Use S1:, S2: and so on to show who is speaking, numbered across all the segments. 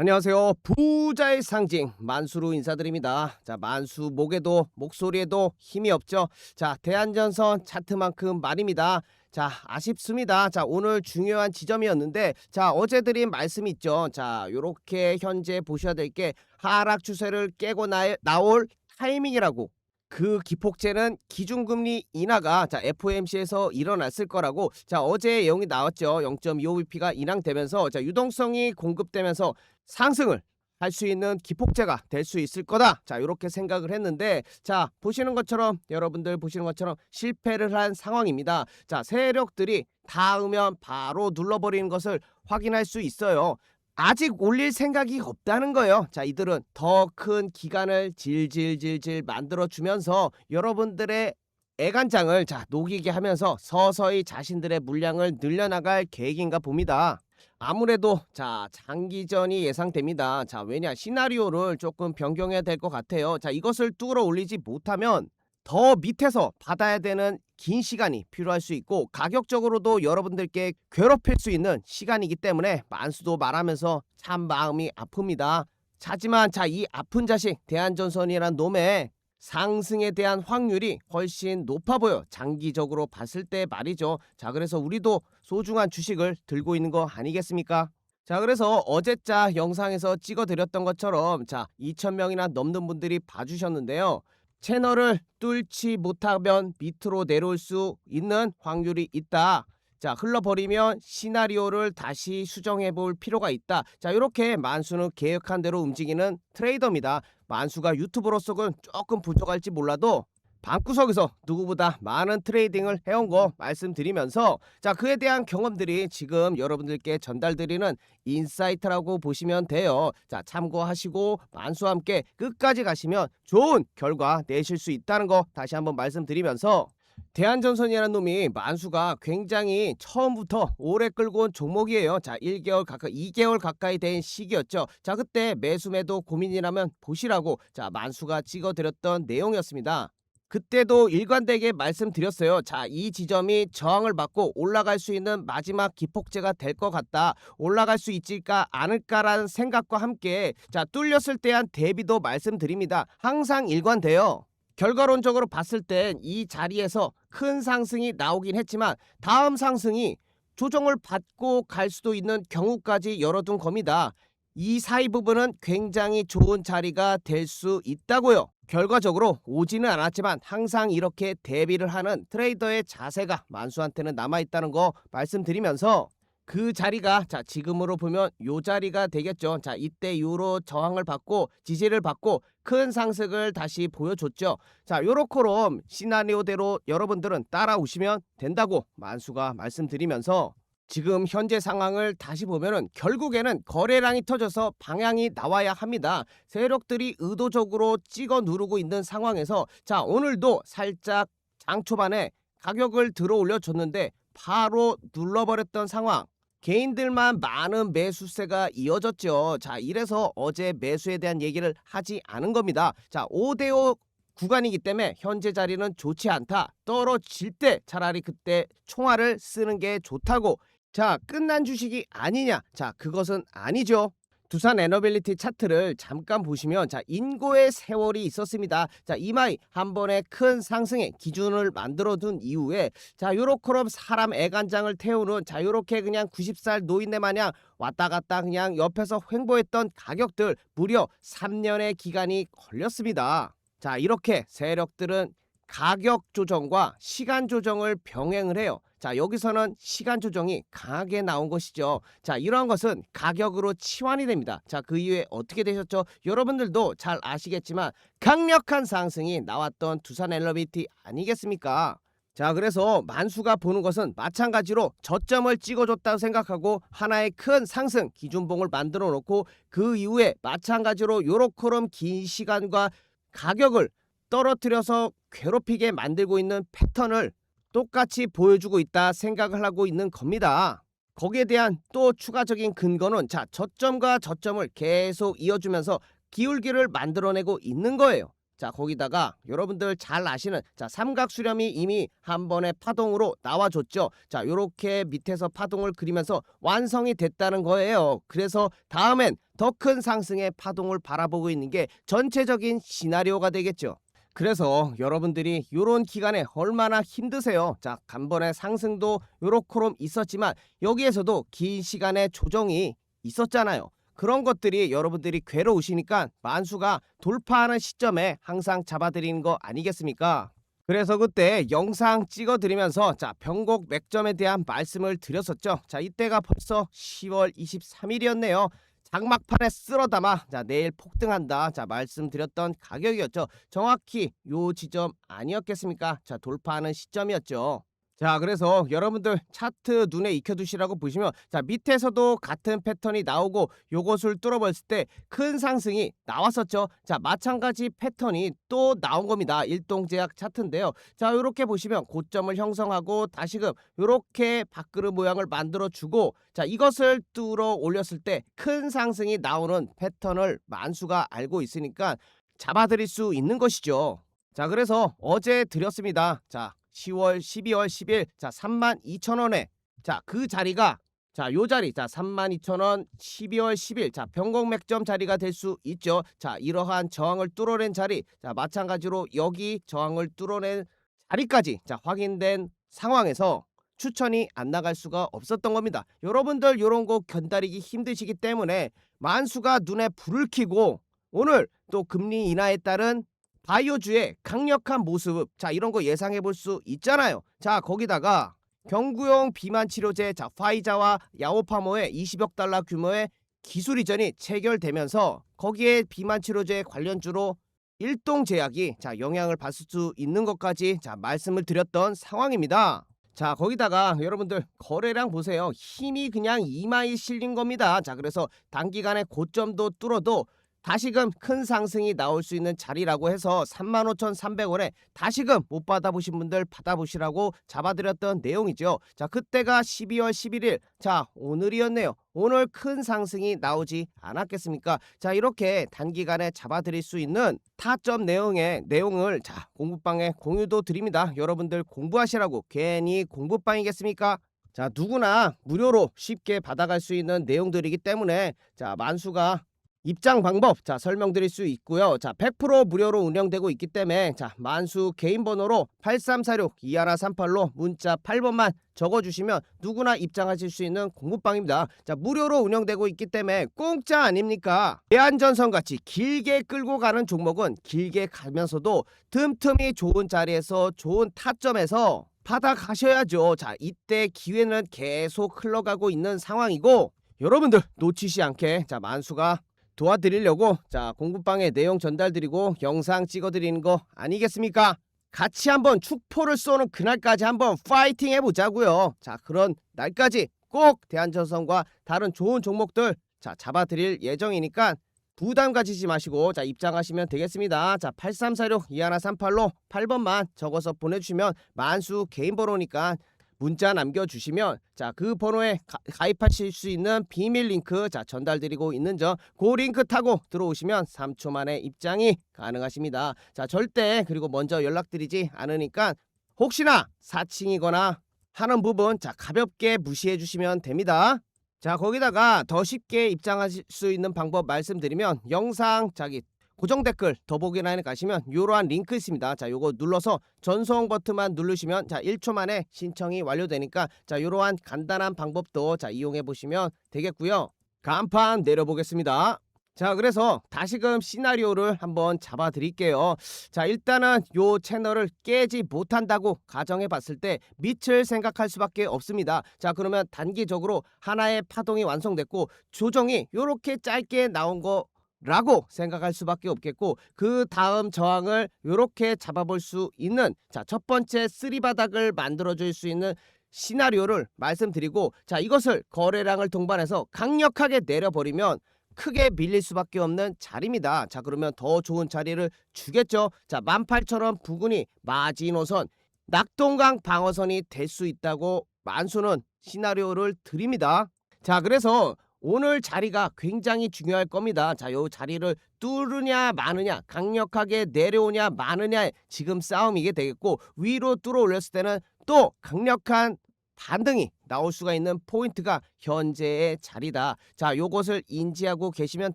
S1: 안녕하세요. 부자의 상징 만수로 인사드립니다. 자, 만수 목에도 목소리에도 힘이 없죠. 자, 대한전선 차트만큼 말입니다. 자, 아쉽습니다. 자, 오늘 중요한 지점이었는데, 자, 어제 드린 말씀이 있죠. 자, 요렇게 현재 보셔야 될 게 하락 추세를 깨고 나올 타이밍이라고. 그 기폭제는 기준금리 인하가 자 FOMC에서 일어났을 거라고. 자, 어제 내용이 나왔죠. 0.25bp가 인항되면서 자 유동성이 공급되면서 상승을 할 수 있는 기폭제가 될 수 있을 거다. 자, 이렇게 생각을 했는데, 자, 보시는 것처럼 여러분들 보시는 것처럼 실패를 한 상황입니다. 자, 세력들이 닿으면 바로 눌러버리는 것을 확인할 수 있어요. 아직 올릴 생각이 없다는 거예요. 자, 이들은 더 큰 기간을 질질질질 만들어주면서 여러분들의 애간장을 자 녹이게 하면서 서서히 자신들의 물량을 늘려나갈 계획인가 봅니다. 아무래도 자 장기전이 예상됩니다. 자, 왜냐, 시나리오를 조금 변경해야 될 것 같아요. 자, 이것을 뚫어 올리지 못하면 더 밑에서 받아야 되는 긴 시간이 필요할 수 있고, 가격적으로도 여러분들께 괴롭힐 수 있는 시간이기 때문에 만수도 말하면서 참 마음이 아픕니다. 하지만 자, 이 아픈 자식 대한전선이란 놈의 상승에 대한 확률이 훨씬 높아 보여, 장기적으로 봤을 때 말이죠. 자, 그래서 우리도 소중한 주식을 들고 있는 거 아니겠습니까? 자, 그래서 어제자 영상에서 찍어드렸던 것처럼 자 2,000명이나 넘는 분들이 봐주셨는데요. 채널을 뚫지 못하면 밑으로 내려올 수 있는 확률이 있다. 자, 흘러버리면 시나리오를 다시 수정해 볼 필요가 있다. 자, 이렇게 만수는 계획한 대로 움직이는 트레이더입니다. 만수가 유튜브로서는 조금 부족할지 몰라도 방구석에서 누구보다 많은 트레이딩을 해온 거 말씀드리면서, 자, 그에 대한 경험들이 지금 여러분들께 전달드리는 인사이트라고 보시면 돼요. 자, 참고하시고 만수와 함께 끝까지 가시면 좋은 결과 내실 수 있다는 거 다시 한번 말씀드리면서, 대한전선이라는 놈이 만수가 굉장히 처음부터 오래 끌고 온 종목이에요. 자, 1개월 가까이 2개월 가까이 된 시기였죠. 자, 그때 매수 매도 고민이라면 보시라고 자 만수가 찍어드렸던 내용이었습니다. 그때도 일관되게 말씀드렸어요. 자, 이 지점이 저항을 받고 올라갈 수 있는 마지막 기폭제가 될 것 같다. 올라갈 수 있을까 않을까라는 생각과 함께 자 뚫렸을 때한 대비도 말씀드립니다. 항상 일관돼요. 결과론적으로 봤을 땐 이 자리에서 큰 상승이 나오긴 했지만 다음 상승이 조정을 받고 갈 수도 있는 경우까지 열어둔 겁니다. 이 사이 부분은 굉장히 좋은 자리가 될 수 있다고요. 결과적으로 오지는 않았지만 항상 이렇게 대비를 하는 트레이더의 자세가 만수한테는 남아있다는 거 말씀드리면서, 그 자리가 자 지금으로 보면 요 자리가 되겠죠. 자, 이때 이후로 저항을 받고 지지를 받고 큰 상승을 다시 보여줬죠. 자, 요렇게럼 시나리오대로 여러분들은 따라오시면 된다고 만수가 말씀드리면서, 지금 현재 상황을 다시 보면은 결국에는 거래량이 터져서 방향이 나와야 합니다. 세력들이 의도적으로 찍어 누르고 있는 상황에서 자 오늘도 살짝 장 초반에 가격을 들어 올려줬는데 바로 눌러버렸던 상황. 개인들만 많은 매수세가 이어졌죠. 자, 이래서 어제 매수에 대한 얘기를 하지 않은 겁니다. 자, 5대5 구간이기 때문에 현재 자리는 좋지 않다. 떨어질 때 차라리 그때 총알을 쓰는 게 좋다고. 자, 끝난 주식이 아니냐? 자, 그것은 아니죠. 두산 에너빌리티 차트를 잠깐 보시면 자 인고의 세월이 있었습니다. 자, 이마이 한 번에 큰 상승의 기준을 만들어 둔 이후에 자 요렇게럼 사람 애간장을 태우는 자 요렇게 그냥 90살 노인네 마냥 왔다 갔다 그냥 옆에서 횡보했던 가격들 무려 3년의 기간이 걸렸습니다. 자, 이렇게 세력들은 가격 조정과 시간 조정을 병행을 해요. 자, 여기서는 시간 조정이 강하게 나온 것이죠. 자, 이러한 것은 가격으로 치환이 됩니다. 자, 그 이후에 어떻게 되셨죠? 여러분들도 잘 아시겠지만 강력한 상승이 나왔던 두산 엘러비티 아니겠습니까? 자, 그래서 만수가 보는 것은 마찬가지로 저점을 찍어줬다고 생각하고 하나의 큰 상승 기준봉을 만들어 놓고 그 이후에 마찬가지로 요렇게럼 긴 시간과 가격을 떨어뜨려서 괴롭히게 만들고 있는 패턴을 똑같이 보여주고 있다 생각을 하고 있는 겁니다. 거기에 대한 또 추가적인 근거는 자 저점과 저점을 계속 이어주면서 기울기를 만들어내고 있는 거예요. 자 거기다가 여러분들 잘 아시는 자 삼각수렴이 이미 한 번의 파동으로 나와줬죠. 자 요렇게 밑에서 파동을 그리면서 완성이 됐다는 거예요. 그래서 다음엔 더 큰 상승의 파동을 바라보고 있는 게 전체적인 시나리오가 되겠죠. 그래서 여러분들이 요런 기간에 얼마나 힘드세요. 자 간번에 상승도 요렇게럼 있었지만 여기에서도 긴 시간의 조정이 있었잖아요. 그런 것들이 여러분들이 괴로우시니까 만수가 돌파하는 시점에 항상 잡아드리는 거 아니겠습니까? 그래서 그때 영상 찍어드리면서 자 변곡 맥점에 대한 말씀을 드렸었죠. 자 이때가 벌써 10월 23일이었네요. 장막판에 쓸어담아 자 내일 폭등한다 자 말씀드렸던 가격이었죠. 정확히 요 지점 아니었겠습니까? 자 돌파하는 시점이었죠. 자 그래서 여러분들 차트 눈에 익혀두시라고 보시면 자 밑에서도 같은 패턴이 나오고 요것을 뚫어버렸을 때 큰 상승이 나왔었죠. 자 마찬가지 패턴이 또 나온 겁니다. 일동제약 차트인데요. 자 요렇게 보시면 고점을 형성하고 다시금 요렇게 밥그릇 모양을 만들어 주고 자 이것을 뚫어 올렸을 때 큰 상승이 나오는 패턴을 만수가 알고 있으니까 잡아드릴 수 있는 것이죠. 자 그래서 어제 드렸습니다. 자 10월 12월 10일 자 32,000원에 자 그 자리가 자 요 자리 자 32,000원 12월 10일 자 변곡 맥점 자리가 될 수 있죠. 자 이러한 저항을 뚫어낸 자리 자 마찬가지로 여기 저항을 뚫어낸 자리까지 자 확인된 상황에서 추천이 안 나갈 수가 없었던 겁니다. 여러분들 요런 거 견다리기 힘드시기 때문에 만수가 눈에 불을 켜고 오늘 또 금리 인하에 따른 바이오주의 강력한 모습 자 이런 거 예상해 볼 수 있잖아요. 자 거기다가 경구용 비만 치료제 자 화이자와 야오파모의 20억 달러 규모의 기술 이전이 체결되면서 거기에 비만 치료제 관련주로 일동제약이 자 영향을 받을 수 있는 것까지 자 말씀을 드렸던 상황입니다. 자 거기다가 여러분들 거래량 보세요. 힘이 그냥 이마에 실린 겁니다. 자 그래서 단기간에 고점도 뚫어도 다시금 큰 상승이 나올 수 있는 자리라고 해서 35,300원에 다시금 못 받아보신 분들 받아보시라고 잡아드렸던 내용이죠. 자 그때가 12월 11일 자 오늘이었네요. 오늘 큰 상승이 나오지 않았겠습니까? 자 이렇게 단기간에 잡아드릴 수 있는 타점 내용을 자 공부방에 공유도 드립니다. 여러분들 공부하시라고 괜히 공부방이겠습니까? 자 누구나 무료로 쉽게 받아갈 수 있는 내용들이기 때문에 자 만수가 입장 방법 자 설명드릴 수 있고요. 자 100% 무료로 운영되고 있기 때문에 자 만수 개인 번호로 8346-2138로 문자 8번만 적어주시면 누구나 입장하실 수 있는 공부방입니다. 자 무료로 운영되고 있기 때문에 공짜 아닙니까? 대한전선같이 길게 끌고 가는 종목은 길게 가면서도 틈틈이 좋은 자리에서 좋은 타점에서 받아가셔야죠. 자 이때 기회는 계속 흘러가고 있는 상황이고 여러분들 놓치지 않게 자 만수가 도와드리려고 자 공부방에 내용 전달드리고 영상 찍어드리는 거 아니겠습니까? 같이 한번 축포를 쏘는 그날까지 한번 파이팅 해보자고요. 자 그런 날까지 꼭 대한전선과 다른 좋은 종목들 자 잡아드릴 예정이니까 부담 가지지 마시고 자 입장하시면 되겠습니다. 자 8346-2138로 8번만 적어서 보내주시면 만수 개인 번호니까 문자 남겨주시면 자 그 번호에 가입하실 수 있는 비밀 링크 자 전달드리고 있는 점 그 링크 타고 들어오시면 3초 만에 입장이 가능하십니다. 자 절대 그리고 먼저 연락드리지 않으니까 혹시나 사칭이거나 하는 부분 자 가볍게 무시해 주시면 됩니다. 자 거기다가 더 쉽게 입장하실 수 있는 방법 말씀드리면 영상 자기 고정 댓글 더보기란에 가시면 이러한 링크 있습니다. 자 요거 눌러서 전송 버튼만 누르시면 자 1초 만에 신청이 완료되니까 자 이러한 간단한 방법도 자 이용해 보시면 되겠고요. 간판 내려보겠습니다. 자 그래서 다시금 시나리오를 한번 잡아 드릴게요. 자 일단은 요 채널을 깨지 못한다고 가정해 봤을 때 밑을 생각할 수밖에 없습니다. 자 그러면 단기적으로 하나의 파동이 완성됐고 조정이 요렇게 짧게 나온 거 라고 생각할 수밖에 없겠고 그 다음 저항을 이렇게 잡아볼 수 있는 자 첫 번째 쓰리바닥을 만들어줄 수 있는 시나리오를 말씀드리고 자 이것을 거래량을 동반해서 강력하게 내려버리면 크게 밀릴 수밖에 없는 자리입니다. 자 그러면 더 좋은 자리를 주겠죠. 자 18,000원 부근이 마지노선 낙동강 방어선이 될 수 있다고 만수는 시나리오를 드립니다. 자 그래서 오늘 자리가 굉장히 중요할 겁니다. 자, 요 자리를 뚫으냐 마느냐, 강력하게 내려오냐 마느냐의 지금 싸움이게 되겠고, 위로 뚫어 올렸을 때는 또 강력한 반등이 나올 수가 있는 포인트가 현재의 자리다. 자, 요것을 인지하고 계시면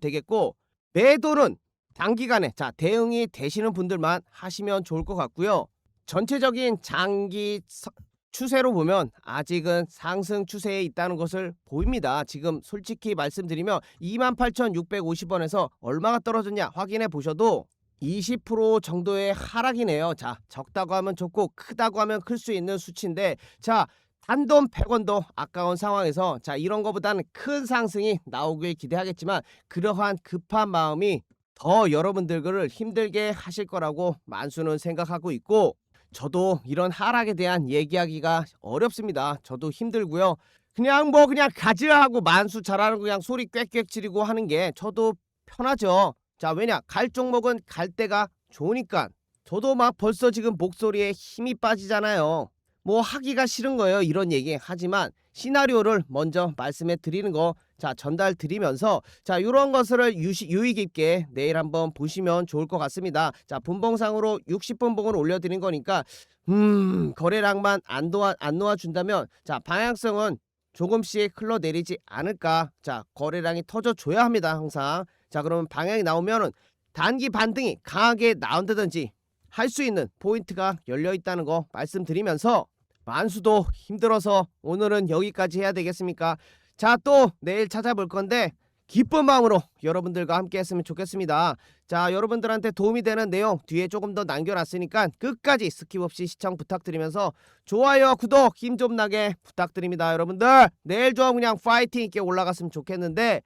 S1: 되겠고, 매도는 단기간에 자 대응이 되시는 분들만 하시면 좋을 것 같고요. 전체적인 장기 추세로 보면 아직은 상승 추세에 있다는 것을 보입니다. 지금 솔직히 말씀드리면 28,650원에서 얼마가 떨어졌냐 확인해 보셔도 20% 정도의 하락이네요. 자, 적다고 하면 좋고 크다고 하면 클 수 있는 수치인데, 자, 단돈 100원도 아까운 상황에서 자 이런 거보다는 큰 상승이 나오길 기대하겠지만, 그러한 급한 마음이 더 여러분들을 힘들게 하실 거라고 만수는 생각하고 있고, 저도 이런 하락에 대한 얘기하기가 어렵습니다. 저도 힘들고요. 그냥 가지라 하고 만수 잘하는 거 그냥 소리 꽥꽥 지르고 하는 게 저도 편하죠. 자, 왜냐, 갈 종목은 갈 때가 좋으니까. 저도 막 벌써 지금 목소리에 힘이 빠지잖아요. 뭐 하기가 싫은 거예요, 이런 얘기. 하지만 시나리오를 먼저 말씀해 드리는 거, 자, 전달 드리면서 자 요런 것을 유의 깊게 내일 한번 보시면 좋을 것 같습니다. 자, 분봉상으로 60분봉을 올려드린 거니까 거래량만 안 놓아준다면 자 방향성은 조금씩 흘러내리지 않을까. 자, 거래량이 터져줘야 합니다, 항상. 자, 그러면 방향이 나오면은 단기 반등이 강하게 나온다든지 할 수 있는 포인트가 열려 있다는 거 말씀드리면서, 만수도 힘들어서 오늘은 여기까지 해야 되겠습니까? 자, 또 내일 찾아볼 건데 기쁜 마음으로 여러분들과 함께 했으면 좋겠습니다. 자, 여러분들한테 도움이 되는 내용 뒤에 조금 더 남겨놨으니까 끝까지 스킵 없이 시청 부탁드리면서 좋아요, 구독 힘 좀 나게 부탁드립니다. 여러분들 내일 좀 그냥 파이팅 있게 올라갔으면 좋겠는데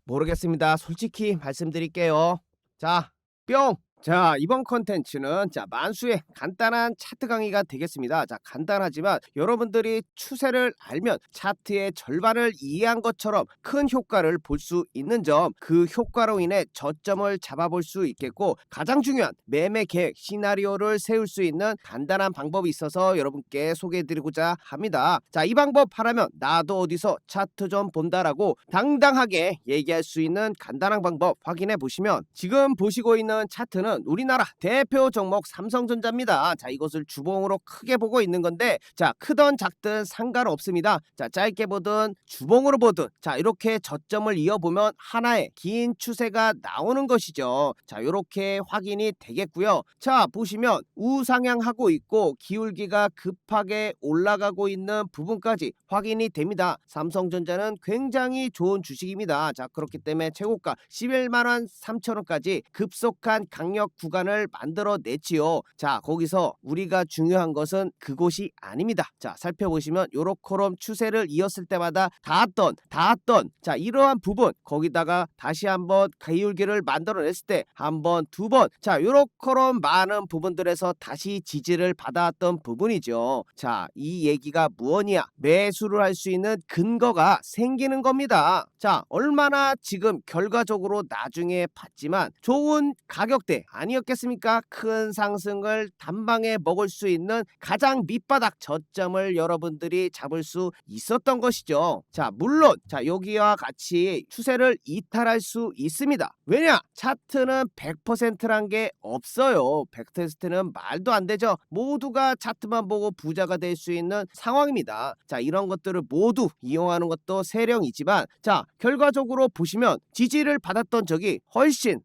S1: 모르겠습니다. 솔직히 말씀드릴게요. 자, 뿅! 자, 이번 컨텐츠는 자 만수의 간단한 차트 강의가 되겠습니다. 자, 간단하지만 여러분들이 추세를 알면 차트의 절반을 이해한 것처럼 큰 효과를 볼 수 있는 점, 그 효과로 인해 저점을 잡아볼 수 있겠고, 가장 중요한 매매 계획 시나리오를 세울 수 있는 간단한 방법이 있어서 여러분께 소개해드리고자 합니다. 자, 이 방법 하라면 나도 어디서 차트 좀 본다라고 당당하게 얘기할 수 있는 간단한 방법 확인해 보시면, 지금 보시고 있는 차트는 우리나라 대표 종목 삼성전자입니다. 자, 이것을 주봉으로 크게 보고 있는 건데, 자, 크든 작든 상관없습니다. 자, 짧게 보든 주봉으로 보든 자 이렇게 저점을 이어보면 하나의 긴 추세가 나오는 것이죠. 자, 이렇게 확인이 되겠고요. 자, 보시면 우상향하고 있고 기울기가 급하게 올라가고 있는 부분까지 확인이 됩니다. 삼성전자는 굉장히 좋은 주식입니다. 자, 그렇기 때문에 최고가 11만 3천원까지 급속한 강력 구간을 만들어냈지요. 자, 거기서 우리가 중요한 것은 그곳이 아닙니다. 자, 살펴보시면 요렇게럼 추세를 이었을 때마다 닿았던 자 이러한 부분, 거기다가 다시 한번 기울기를 만들어냈을 때 한 번, 두 번, 자 요렇게럼 많은 부분들에서 다시 지지를 받아왔던 부분이죠. 자, 이 얘기가 무엇이냐, 매수를 할 수 있는 근거가 생기는 겁니다. 자, 얼마나 지금 결과적으로 나중에 봤지만 좋은 가격대 아니었겠습니까? 큰 상승을 단방에 먹을 수 있는 가장 밑바닥 저점을 여러분들이 잡을 수 있었던 것이죠. 자, 물론 자 여기와 같이 추세를 이탈할 수 있습니다. 왜냐? 차트는 100%란 게 없어요. 100%는 말도 안 되죠. 모두가 차트만 보고 부자가 될 수 있는 상황입니다. 자, 이런 것들을 모두 이용하는 것도 세령이지만, 자, 결과적으로 보시면 지지를 받았던 적이 훨씬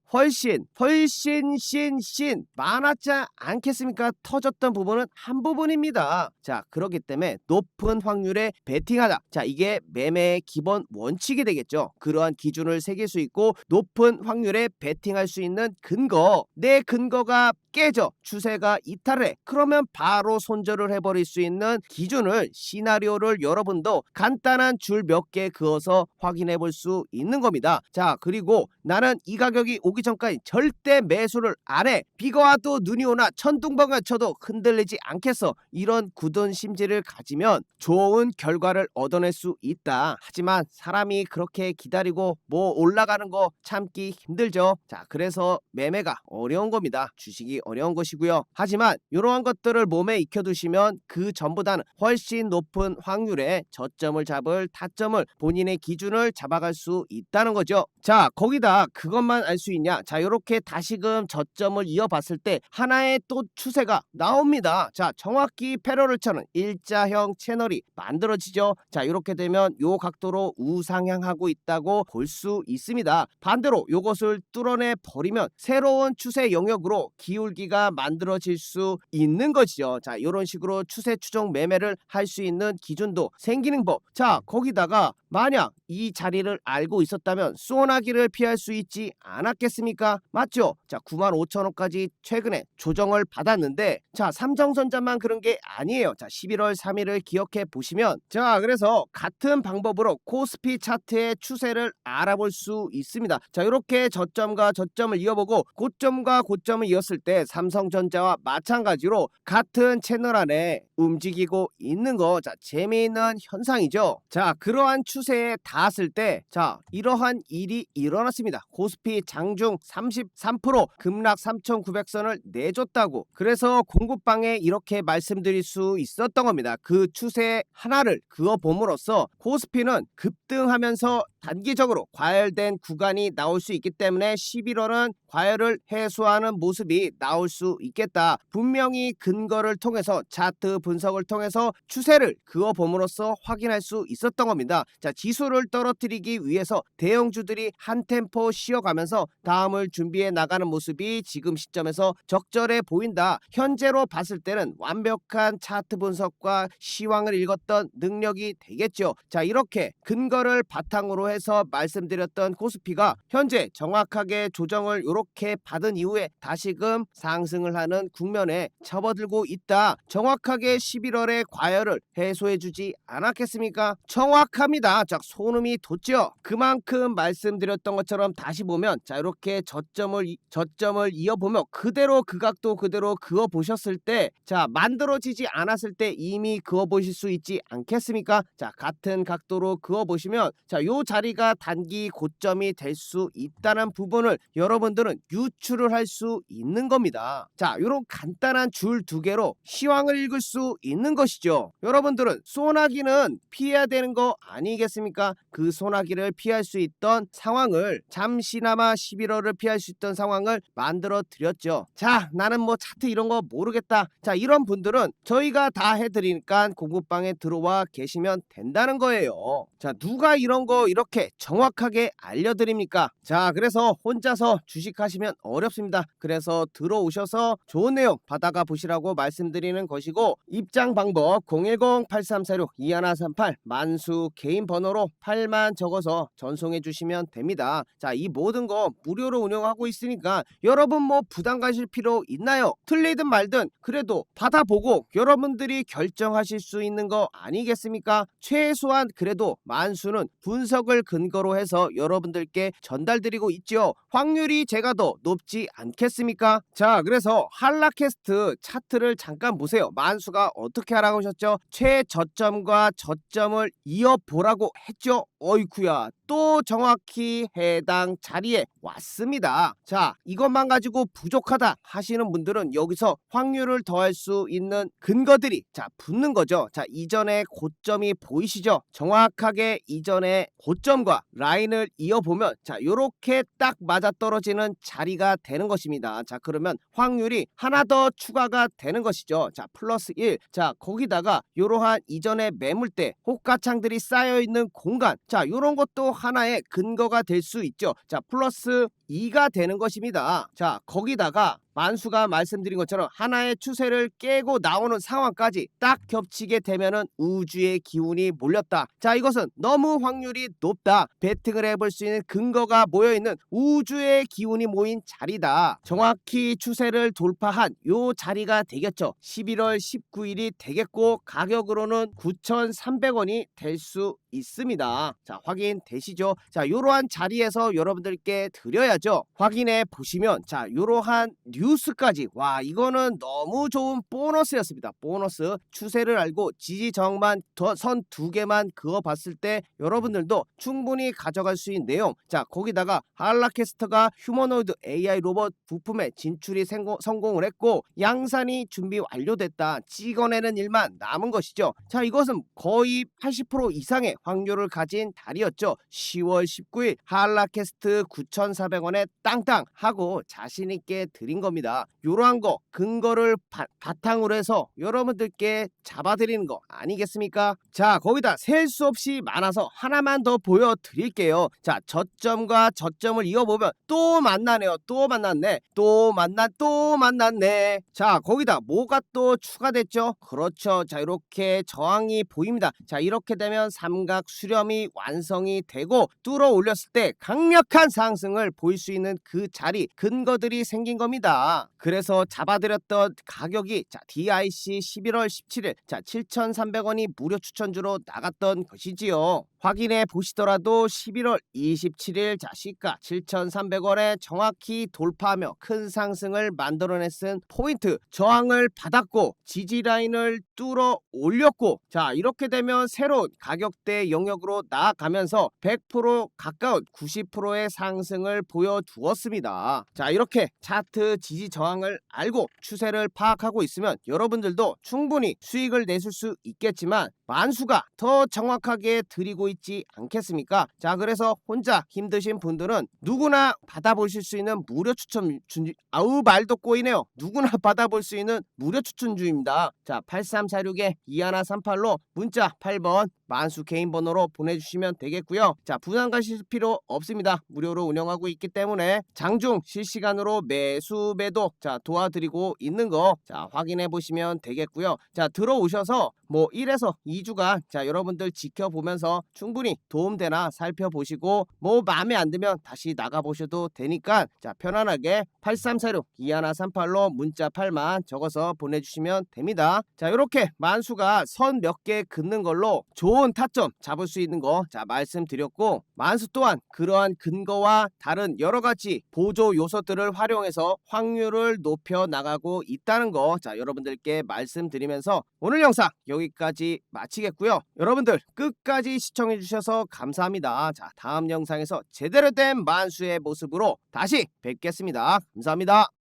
S1: 많았지 않겠습니까? 터졌던 부분은 한 부분입니다. 자, 그렇기 때문에 높은 확률에 베팅하다. 자, 이게 매매의 기본 원칙이 되겠죠. 그러한 기준을 새길 수 있고 높은 확률에 베팅할 수 있는 근거, 내 근거가 깨져 추세가 이탈해, 그러면 바로 손절을 해버릴 수 있는 기준을, 시나리오를 여러분도 간단한 줄 몇 개 그어서 확인해 볼 수 있는 겁니다. 자, 그리고 나는 이 가격이 오기 전까지 절대 매수를 만수를 안해. 비가 와도 눈이 오나 천둥번개가 쳐도 흔들리지 않겠어. 이런 굳은 심지를 가지면 좋은 결과를 얻어낼 수 있다. 하지만 사람이 그렇게 기다리고 뭐 올라가는 거 참기 힘들죠. 자, 그래서 매매가 어려운 겁니다. 주식이 어려운 것이고요. 하지만 이러한 것들을 몸에 익혀두시면 그 전보다는 훨씬 높은 확률의 저점을 잡을 타점을 본인의 기준을 잡아갈 수 있다는 거죠. 자, 거기다 그것만 알 수 있냐? 자, 이렇게 다시금 저점을 이어봤을 때 하나의 또 추세가 나옵니다. 자, 정확히 패러를 쳐는 일자형 채널이 만들어지죠. 자, 이렇게 되면 요 각도로 우상향하고 있다고 볼 수 있습니다. 반대로 요것을 뚫어내 버리면 새로운 추세 영역으로 기울기가 만들어질 수 있는 것이죠. 자, 이런 식으로 추세 추종 매매를 할 수 있는 기준도 생기는 법. 자, 거기다가 만약 이 자리를 알고 있었다면 쏘나기를 피할 수 있지 않았겠습니까? 맞죠? 자, 95,000원까지 최근에 조정을 받았는데, 자, 삼성전자만 그런 게 아니에요. 자, 11월 3일을 기억해 보시면, 자, 그래서 같은 방법으로 코스피 차트의 추세를 알아볼 수 있습니다. 자, 이렇게 저점과 저점을 이어보고 고점과 고점을 이었을 때 삼성전자와 마찬가지로 같은 채널 안에 움직이고 있는 거, 자, 재미있는 현상이죠. 자, 그러한 추세에 닿았을 때, 자, 이러한 일이 일어났습니다. 코스피 장중 33% 급락 3,900선을 내줬다고. 그래서 공급방에 이렇게 말씀드릴 수 있었던 겁니다. 그 추세 하나를 그어봄으로써 코스피는 급등하면서 단기적으로 과열된 구간이 나올 수 있기 때문에 11월은 과열을 해소하는 모습이 나올 수 있겠다. 분명히 근거를 통해서 차트 분석을 통해서 추세를 그어봄으로써 확인할 수 있었던 겁니다. 자, 지수를 떨어뜨리기 위해서 대형주들이 한 템포 쉬어가면서 다음을 준비해 나가는 모습이 지금 시점에서 적절해 보인다. 현재로 봤을 때는 완벽한 차트 분석과 시황을 읽었던 능력이 되겠죠. 자, 이렇게 근거를 바탕으로 해서 말씀드렸던 코스피가 현재 정확하게 조정을 이렇게 받은 이후에 다시금 상승을 하는 국면에 접어들고 있다. 정확하게 11월의 과열을 해소해주지 않았겠습니까? 정확합니다. 자, 소름이 돋죠. 그만큼 말씀드렸던 것처럼 다시 보면, 자, 이렇게 저점을 이어보며 그대로 그 각도 그대로 그어 보셨을 때, 자, 만들어지지 않았을 때 이미 그어 보실 수 있지 않겠습니까? 자, 같은 각도로 그어 보시면, 자, 요 자리가 단기 고점이 될 수 있다는 부분을 여러분들은 유추를 할 수 있는 겁니다. 자, 요런 간단한 줄 두 개로 시황을 읽을 수 있는 것이죠. 여러분들은 소나기는 피해야 되는 거 아니겠습니까? 그 소나기를 피할 수 있던 상황을, 잠시나마 11월을 피할 수 있던 상황을 만들어 드렸죠. 자, 나는 뭐 차트 이런 거 모르겠다. 자, 이런 분들은 저희가 다 해드리니까 공부방에 들어와 계시면 된다는 거예요. 자, 누가 이런 거 이렇게 정확하게 알려드립니까? 자, 그래서 혼자서 주식하시면 어렵습니다. 그래서 들어오셔서 좋은 내용 받아가 보시라고 말씀드리는 것이고, 입장 방법 010-8346-2138 만수 개인 번호로 8만 적어서 전송해 주시면 됩니다. 자, 이 모든 거 무료로 운영하고 있으니까 여러분 뭐 부담 가실 필요 있나요? 틀리든 말든 그래도 받아보고 여러분들이 결정하실 수 있는 거 아니겠습니까? 최소한 그래도 만수는 분석을 근거로 해서 여러분들께 전달드리고 있죠. 확률이 제가 더 높지 않겠습니까? 자, 그래서 한라캐스트 차트를 잠깐 보세요. 만수가 어떻게 하라고 하셨죠? 최저점과 저점을 이어보라고 했죠. 어이쿠야, 또 정확히 해당 자리에 왔습니다. 자, 이것만 가지고 부족하다 하시는 분들은 여기서 확률을 더할 수 있는 근거들이, 자, 붙는 거죠. 자, 이전에 고점이 보이시죠? 정확하게 이전에 고점과 라인을 이어보면, 자, 요렇게 딱 맞아떨어지는 자리가 되는 것입니다. 자, 그러면 확률이 하나 더 추가가 되는 것이죠. 자, 플러스 1. 자, 거기다가 요러한 이전에 매물대 호가창들이 쌓여있는 공간, 자, 요런 것도 하나의 근거가 될 수 있죠. 자, 플러스 2가 되는 것입니다. 자, 거기다가 만수가 말씀드린 것처럼 하나의 추세를 깨고 나오는 상황까지 딱 겹치게 되면은 우주의 기운이 몰렸다. 자, 이것은 너무 확률이 높다. 베팅을 해볼 수 있는 근거가 모여있는 우주의 기운이 모인 자리다. 정확히 추세를 돌파한 요 자리가 되겠죠. 11월 19일이 되겠고, 가격으로는 9,300원이 될 수 있습니다. 자, 확인되시죠? 자, 요러한 자리에서 여러분들께 드려야죠. 중요하죠. 확인해 보시면 자 이러한 뉴스까지 와 이거는 너무 좋은 보너스였습니다. 보너스 추세를 알고 지지 저항만 선 두 개만 그어봤을 때 여러분들도 충분히 가져갈 수 있는 내용. 자 거기다가 할라캐스터가 휴머노이드 AI 로봇 부품의 진출이 성공을 했고 양산이 준비 완료됐다. 찍어내는 일만 남은 것이죠. 자 이것은 거의 80% 이상의 확률을 가진 달이었죠. 10월 19일 할라캐스트 9,400원에 땅땅 하고 자신있게 드린 겁니다. 요러한 거 근거를 바탕으로 해서 여러분들께 잡아드리는 거 아니겠습니까? 자 거기다 셀 수 없이 많아서 하나만 더 보여드릴게요. 자 저점과 저점을 이어보면 또 만나네요. 또 만났네. 또 만났네. 자 거기다 뭐가 또 추가됐죠? 그렇죠. 자 이렇게 저항이 보입니다. 자 이렇게 되면 삼각 수렴이 완성이 되고 뚫어 올렸을 때 강력한 상승을 보일 수 있는 그 자리 근거들이 생긴 겁니다. 그래서 잡아드렸던 가격이 자 DIC 11월 17일 자 7,300원이 무료 추천주로 나갔던 것이지요. 확인해 보시더라도 11월 27일 자 시가 7,300원에 정확히 돌파하며 큰 상승을 만들어냈은 포인트 저항을 받았고 지지 라인을 뚫어 올렸고 자 이렇게 되면 새로운 가격대 영역으로 나아가면서 100% 가까운 90%의 상승을 보여주었습니다. 자 이렇게 차트 지지 저항을 알고 추세를 파악하고 있으면 여러분들도 충분히 수익을 내실 수 있겠지만 만수가 더 정확하게 드리고 있지 않겠습니까? 자 그래서 혼자 힘드신 분들은 누구나 받아보실 수 있는 무료 추천 아우 말도 꼬이네요. 누구나 받아볼 수 있는 무료 추천주입니다. 자 8346에 2138로 문자 8번 만수 개인 번호로 보내주시면 되겠고요. 자 부담 가실 필요 없습니다. 무료로 운영하고 있기 때문에 장중 실시간으로 매수 매도 자 도와드리고 있는 거 자 확인해 보시면 되겠고요. 자 들어오셔서 뭐 1에서 2주간 자 여러분들 지켜보면서 충분히 도움되나 살펴보시고 뭐 마음에 안 들면 다시 나가보셔도 되니까 자 편안하게 8346 2138로 문자 8만 적어서 보내주시면 됩니다. 자 이렇게 만수가 선 몇 개 긋는 걸로 좋은 타점 잡을 수 있는 거 자 말씀드렸고 만수 또한 그러한 근거와 다른 여러가지 보조 요소들을 활용해서 확률을 높여 나가고 있다는 거 자 여러분들께 말씀드리면서 오늘 영상 여기까지 마치겠고요. 여러분들 끝까지 시청해 주셔서 감사합니다. 자 다음 영상에서 제대로 된 만수의 모습으로 다시 뵙겠습니다. 감사합니다.